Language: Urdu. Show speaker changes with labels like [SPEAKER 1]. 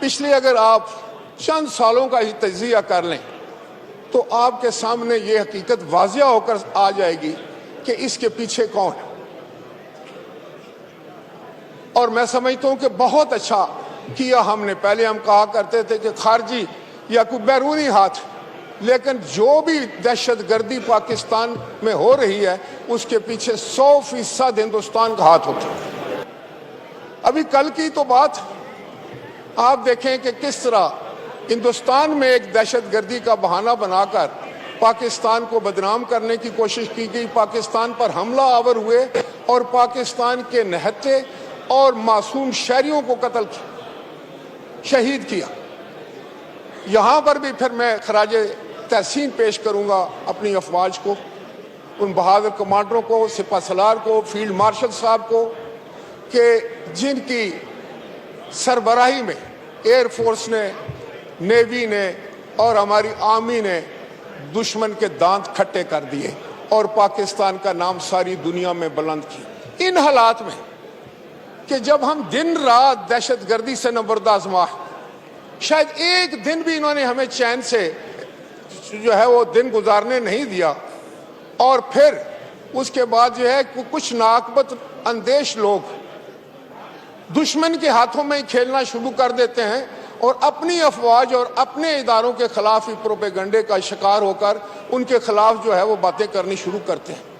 [SPEAKER 1] پچھلے اگر آپ چند سالوں کا ہی تجزیہ کر لیں تو آپ کے سامنے یہ حقیقت واضح ہو کر آ جائے گی کہ اس کے پیچھے کون ہے۔ اور میں سمجھتا ہوں کہ بہت اچھا کیا ہم نے۔ پہلے ہم کہا کرتے تھے کہ خارجی یا کوئی بیرونی ہاتھ، لیکن جو بھی دہشت گردی پاکستان میں ہو رہی ہے اس کے پیچھے 100% ہندوستان کا ہاتھ ہوتا ہے۔ ابھی کل کی تو بات آپ دیکھیں کہ کس طرح ہندوستان میں ایک دہشت گردی کا بہانہ بنا کر پاکستان کو بدنام کرنے کی کوشش کی گئی، پاکستان پر حملہ آور ہوئے اور پاکستان کے نہتے اور معصوم شہریوں کو قتل کیا، شہید کیا۔ یہاں پر بھی پھر میں خراج تحسین پیش کروں گا اپنی افواج کو، ان بہادر کمانڈروں کو، سپہ سالار کو، فیلڈ مارشل صاحب کو، کہ جن کی سربراہی میں ایئر فورس نے، نیوی نے اور ہماری آرمی نے دشمن کے دانت کھٹے کر دیے اور پاکستان کا نام ساری دنیا میں بلند کی۔ ان حالات میں کہ جب ہم دن رات دہشت گردی سے نبرد آزما، شاید ایک دن بھی انہوں نے ہمیں چین سے جو ہے وہ دن گزارنے نہیں دیا، اور پھر اس کے بعد جو ہے کچھ ناقابت اندیش لوگ دشمن کے ہاتھوں میں ہی کھیلنا شروع کر دیتے ہیں اور اپنی افواج اور اپنے اداروں کے خلاف ہی پروپیگنڈے کا شکار ہو کر ان کے خلاف جو ہے وہ باتیں کرنی شروع کرتے ہیں۔